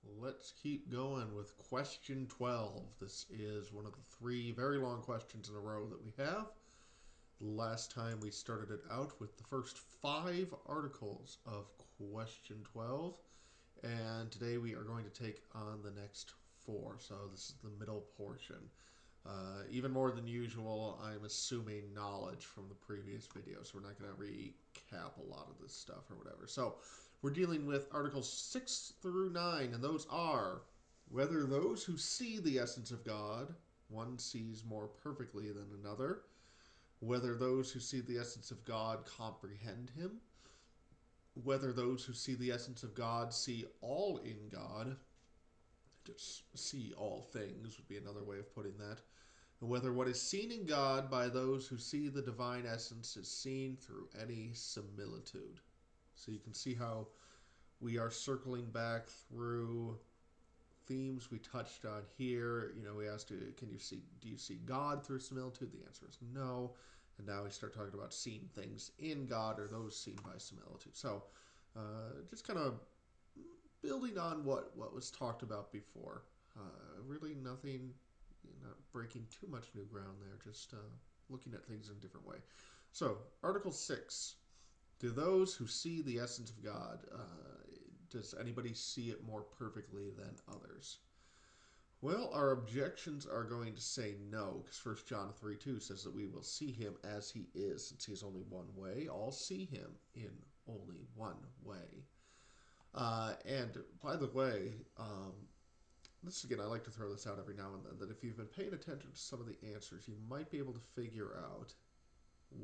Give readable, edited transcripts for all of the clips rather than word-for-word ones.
Let's keep going with question 12. This is one of the three very long questions in a row that we have. Last time we started it out with the first five articles of question 12, and today we are going to take on the next four. So this is the middle portion. Even more than usual, I'm assuming knowledge from the previous video, so we're not going to recap a lot of this stuff or whatever. So we're dealing with Articles 6 through 9, and those are whether those who see the essence of God, one sees more perfectly than another, whether those who see the essence of God comprehend him, whether those who see the essence of God see all in God, just see all things would be another way of putting that, and whether what is seen in God by those who see the divine essence is seen through any similitude. So you can see how we are circling back through themes we touched on here. We asked, can you see? Do you see God through similitude? The answer is no. And now we start talking about seeing things in God or those seen by similitude. So, just kind of building on what was talked about before. Really nothing, not breaking too much new ground there. Just looking at things in a different way. So, Article 6. Do those who see the essence of God, does anybody see it more perfectly than others? Well, our objections are going to say no, because 1 John 3:2 says that we will see him as he is. Since he is only one way, all see him in only one way. And by the way, this again, I like to throw this out every now and then, that if you've been paying attention to some of the answers, you might be able to figure out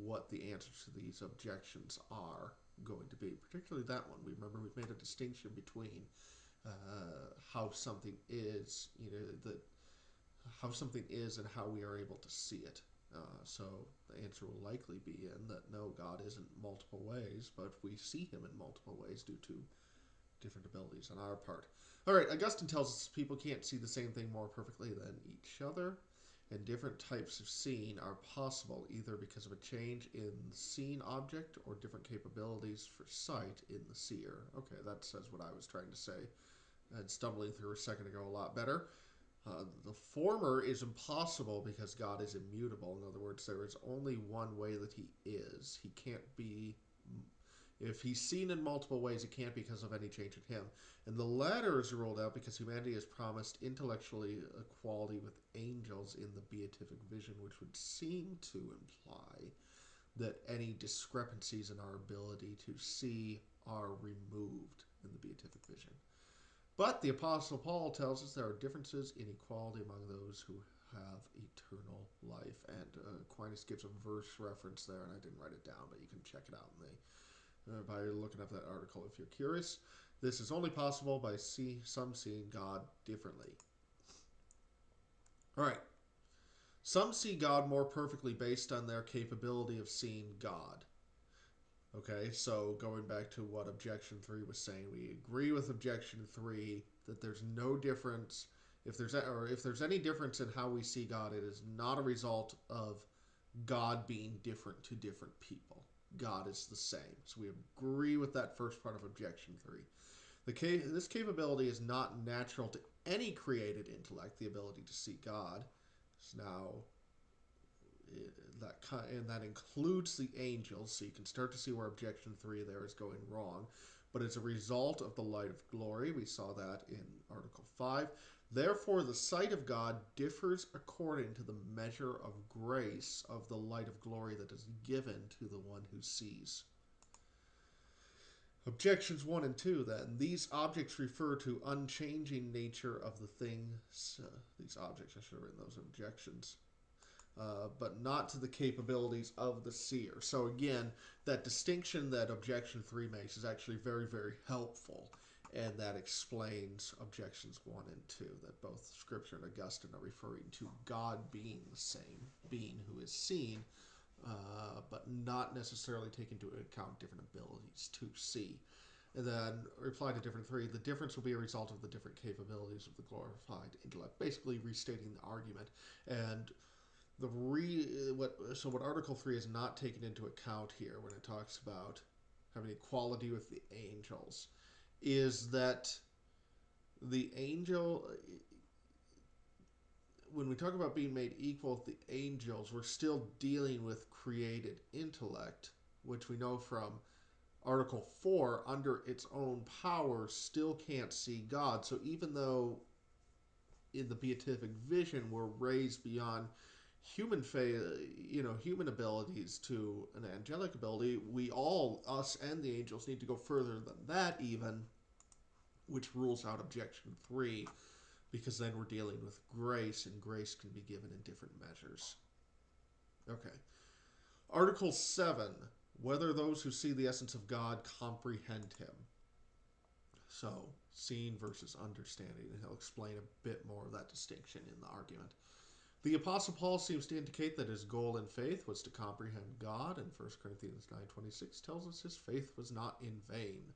what the answers to these objections are going to be. Particularly that one. Remember, we've made a distinction between how something is, how something is and how we are able to see it. So the answer will likely be in that no, God isn't multiple ways, but we see him in multiple ways due to different abilities on our part. All right, Augustine tells us people can't see the same thing more perfectly than each other, and different types of seeing are possible either because of a change in the seen object or different capabilities for sight in the seer. Okay, that says what I was trying to say and stumbling through a second ago a lot better. The former is impossible because God is immutable. In other words, there is only one way that he is. He can't be. If he's seen in multiple ways, it can't be because of any change in him. And the latter is ruled out because humanity is promised intellectually equality with angels in the beatific vision, which would seem to imply that any discrepancies in our ability to see are removed in the beatific vision. But the Apostle Paul tells us there are differences in equality among those who have eternal life. And Aquinas gives a verse reference there, and I didn't write it down, but you can check it out by looking up that article if you're curious. This is only possible by some seeing God differently. All right. Some see God more perfectly based on their capability of seeing God. Okay, so going back to what Objection 3 was saying, we agree with Objection 3 that there's no difference. If there's any difference in how we see God, it is not a result of God being different to different people. God is the same. So we agree with that first part of Objection 3. This capability is not natural to any created intellect, the ability to see God. So now, that includes the angels, so you can start to see where Objection 3 there is going wrong. But as a result of the light of glory, we saw that in Article 5. Therefore, the sight of God differs according to the measure of grace of the light of glory that is given to the one who sees. Objections 1 and 2, then. These objects refer to unchanging nature of the things. These objects, I should have written those objections. But not to the capabilities of the seer. So again, that distinction that Objection 3 makes is actually very, very helpful. And that explains Objections 1 and 2, that both Scripture and Augustine are referring to God being the same being who is seen, but not necessarily take into account different abilities to see. And then reply to different 3, the difference will be a result of the different capabilities of the glorified intellect. Basically restating the argument. And what Article 3 is not taken into account here when it talks about having equality with the angels is that The angel, when we talk about being made equal with the angels, we're still dealing with created intellect, which we know from Article 4, under its own power, still can't see God. So even though in the beatific vision we're raised beyond human abilities to an angelic ability, we all, us and the angels, need to go further than that even, which rules out objection 3, because then we're dealing with grace, and grace can be given in different measures. Okay. Article 7, whether those who see the essence of God comprehend him. So, seeing versus understanding, and he'll explain a bit more of that distinction in the argument. The Apostle Paul seems to indicate that his goal in faith was to comprehend God, and 1 Corinthians 9:26 tells us his faith was not in vain.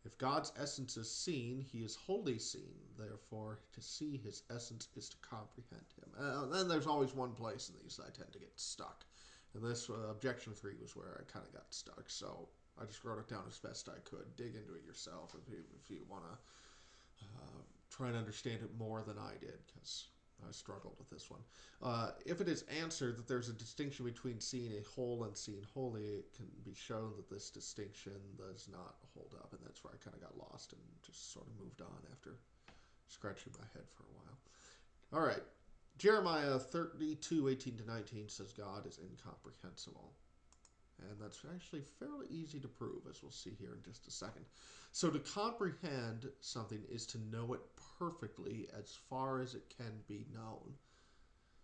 If God's essence is seen, he is wholly seen. Therefore, to see his essence is to comprehend him. Then there's always one place in these that I tend to get stuck. And this objection 3 was where I kind of got stuck. So I just wrote it down as best I could. Dig into it yourself if you want to try and understand it more than I did, because I struggled with this one. If it is answered that there's a distinction between seeing a whole and seeing wholly, it can be shown that this distinction does not hold up, and that's where I kind of got lost and just sort of moved on after scratching my head for a while. All right. Jeremiah 32:18-19 says God is incomprehensible. And that's actually fairly easy to prove, as we'll see here in just a second. So to comprehend something is to know it perfectly as far as it can be known.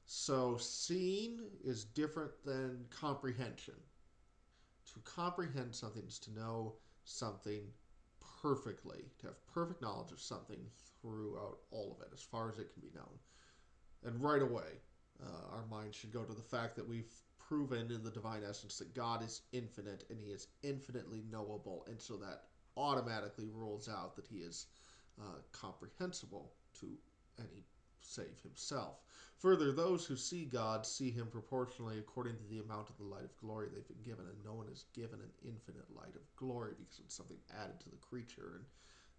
So seeing is different than comprehension. To comprehend something is to know something perfectly, to have perfect knowledge of something throughout all of it, as far as it can be known. And right away, our mind should go to the fact that we've proven in the divine essence that God is infinite and he is infinitely knowable, and so that automatically rules out that he is comprehensible to any save himself. Further, those who see God see him proportionally according to the amount of the light of glory they've been given, and no one is given an infinite light of glory because it's something added to the creature, and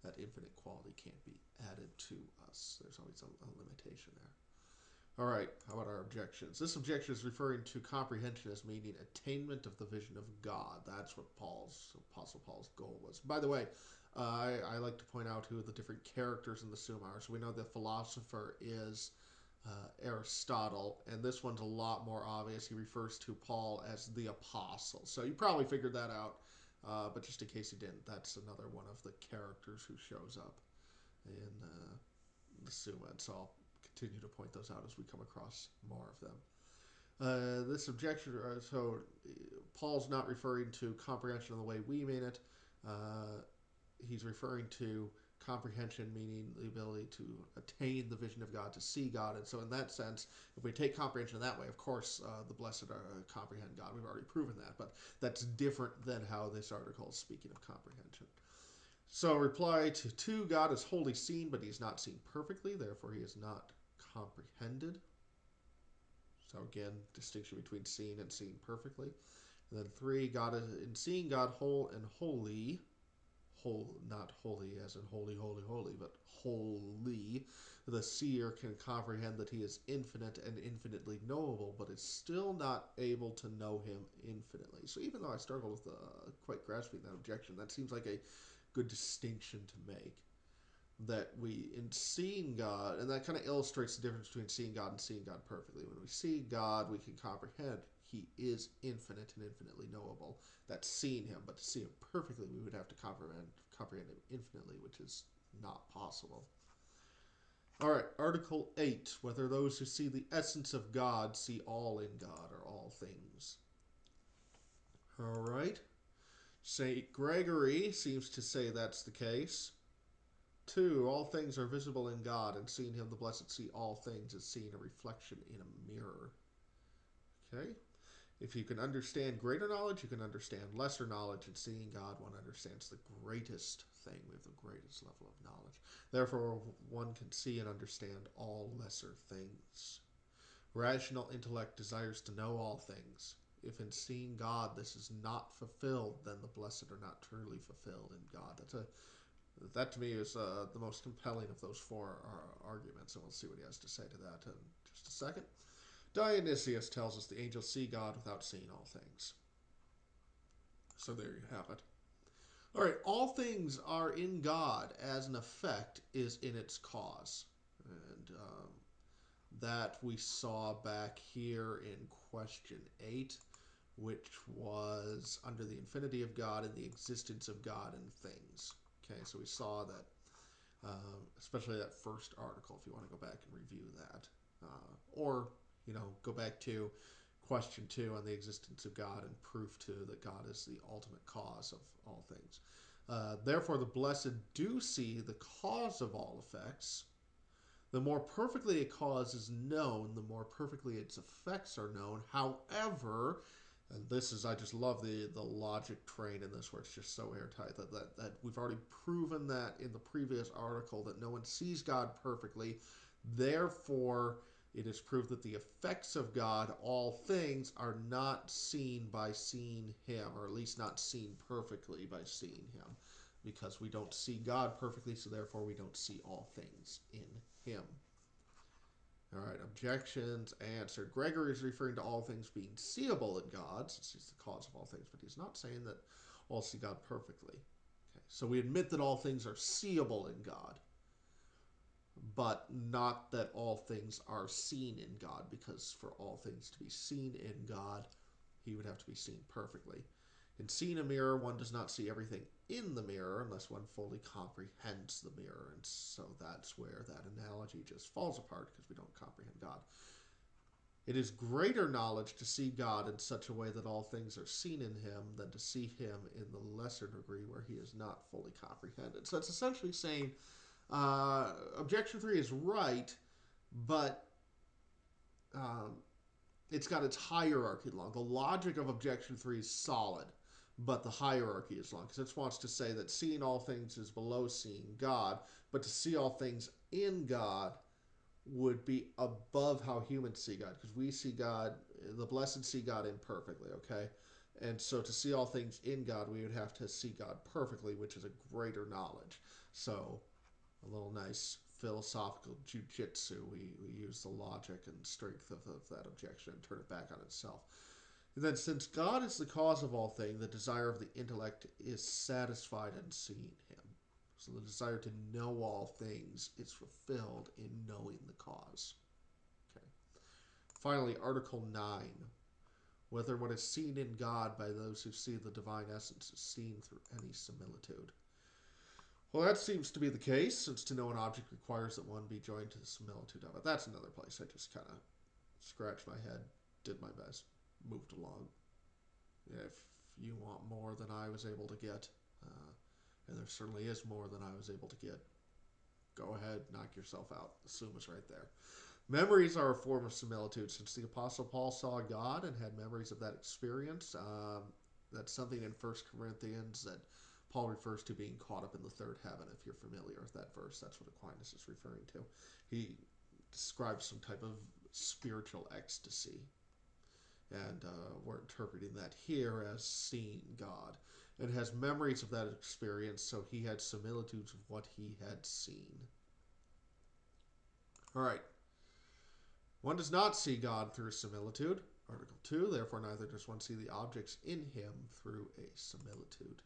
that infinite quality can't be added to us. There's always a limitation there. All right, how about our objections? This objection is referring to comprehension as meaning attainment of the vision of God. That's what Apostle Paul's goal was. By the way, I like to point out who the different characters in the Summa are. So we know the philosopher is Aristotle, and this one's a lot more obvious. He refers to Paul as the apostle. So you probably figured that out, but just in case you didn't, that's another one of the characters who shows up in the Summa. And so I'll continue to point those out as we come across more of them. This objection, so Paul's not referring to comprehension in the way we mean it. He's referring to comprehension meaning the ability to attain the vision of God, to see God. And so in that sense, if we take comprehension that way, of course, the blessed comprehend God. We've already proven that, but that's different than how this article is speaking of comprehension. So reply to 2, God is wholly seen, but he is not seen perfectly, therefore he is not comprehended. So again, distinction between seeing and seeing perfectly. And then 3, God is in seeing God whole and holy, not holy as in holy, holy, holy, but wholly. The seer can comprehend that he is infinite and infinitely knowable, but is still not able to know him infinitely. So even though I struggle with quite grasping that objection, that seems like a good distinction to make. That we, in seeing God, and that kind of illustrates the difference between seeing God and seeing God perfectly. When we see God, we can comprehend he is infinite and infinitely knowable. That's seeing him, but to see him perfectly, we would have to comprehend him infinitely, which is not possible. All right, Article 8, whether those who see the essence of God see all in God or all things. All right. St. Gregory seems to say that's the case. 2, all things are visible in God, and seeing him, the blessed see all things as seeing a reflection in a mirror. Okay? If you can understand greater knowledge, you can understand lesser knowledge, and seeing God, one understands the greatest thing. We have the greatest level of knowledge. Therefore, one can see and understand all lesser things. Rational intellect desires to know all things. If in seeing God this is not fulfilled, then the blessed are not truly fulfilled in God. That's a That to me is the most compelling of those four arguments, and we'll see what he has to say to that in just a second. Dionysius tells us the angels see God without seeing all things. So there you have it. All right, all things are in God as an effect is in its cause. And that we saw back here in question 8, which was under the infinity of God and the existence of God in things. Okay, so we saw that, especially that first article, if you want to go back and review that. Or, go back to question 2 on the existence of God and proof 2 that God is the ultimate cause of all things. Therefore, the blessed do see the cause of all effects. The more perfectly a cause is known, the more perfectly its effects are known. However, and this is, I just love the logic train in this where it's just so airtight that we've already proven that in the previous article that no one sees God perfectly. Therefore, it is proved that the effects of God, all things, are not seen by seeing him, or at least not seen perfectly by seeing him, because we don't see God perfectly, so therefore we don't see all things in him. All right, objections answered. Gregory is referring to all things being seeable in God, since he's the cause of all things, but he's not saying that all see God perfectly. Okay, so we admit that all things are seeable in God, but not that all things are seen in God, because for all things to be seen in God, he would have to be seen perfectly. In seeing a mirror, one does not see everything in the mirror unless one fully comprehends the mirror, and so that's where that analogy just falls apart, because we don't comprehend God. It is greater knowledge to see God in such a way that all things are seen in him than to see him in the lesser degree where he is not fully comprehended. So it's essentially saying, objection 3 is right, but it's got its hierarchy along. The logic of objection 3 is solid, but the hierarchy is long, because it wants to say that seeing all things is below seeing God, but to see all things in God would be above how humans see God, because we see God, the blessed see God imperfectly, okay? And so to see all things in God, we would have to see God perfectly, which is a greater knowledge. So a little nice philosophical jujitsu. We use the logic and strength of that objection and turn it back on itself. And then, since God is the cause of all things, the desire of the intellect is satisfied in seeing him. So the desire to know all things is fulfilled in knowing the cause. Okay. Finally, Article 9. Whether what is seen in God by those who see the divine essence is seen through any similitude. Well, that seems to be the case, since to know an object requires that one be joined to the similitude of it. That's another place I just kind of scratched my head, did my best, moved along. If you want more than I was able to get, and there certainly is more than I was able to get, go ahead, knock yourself out. The Summa's right there. Memories are a form of similitude. Since the Apostle Paul saw God and had memories of that experience, that's something in 1 Corinthians that Paul refers to being caught up in the third heaven. If you're familiar with that verse, that's what Aquinas is referring to. He describes some type of spiritual ecstasy. And we're interpreting that here as seeing God. And has memories of that experience, so he had similitudes of what he had seen. All right. One does not see God through similitude. Article 2, therefore neither does one see the objects in him through a similitude.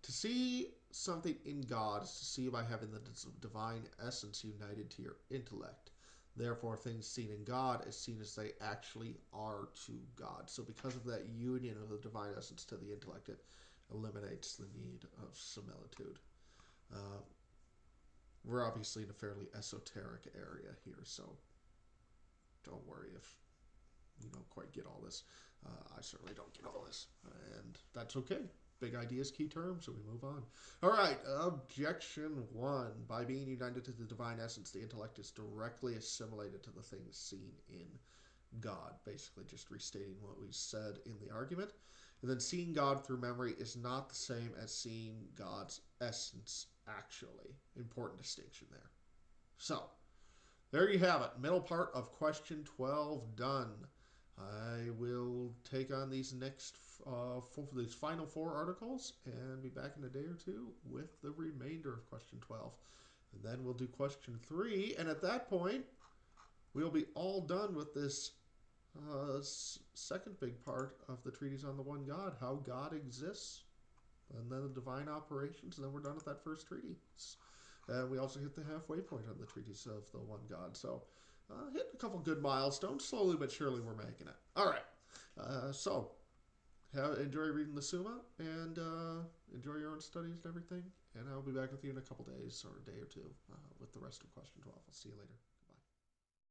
To see something in God is to see by having the divine essence united to your intellect. Therefore, things seen in God is seen as they actually are to God. So because of that union of the divine essence to the intellect, it eliminates the need of similitude. We're obviously in a fairly esoteric area here, so don't worry if you don't quite get all this. I certainly don't get all this, and that's okay. Big ideas, key terms, so we move on. All right, objection 1. By being united to the divine essence, the intellect is directly assimilated to the things seen in God. Basically just restating what we said in the argument. And then seeing God through memory is not the same as seeing God's essence actually. Important distinction there. So, there you have it. Middle part of question 12 done. I will take on these these final 4 articles and be back in a day or two with the remainder of question 12. And then we'll do question 3. And at that point, we'll be all done with this second big part of the treatise on the one God, how God exists, and then the divine operations, and then we're done with that first treatise. And we also hit the halfway point on the treatise of the one God. So hit a couple good milestones. Slowly but surely we're making it. All right. So enjoy reading the Summa, and enjoy your own studies and everything. And I'll be back with you in a couple days or a day or two with the rest of question 12. I'll see you later.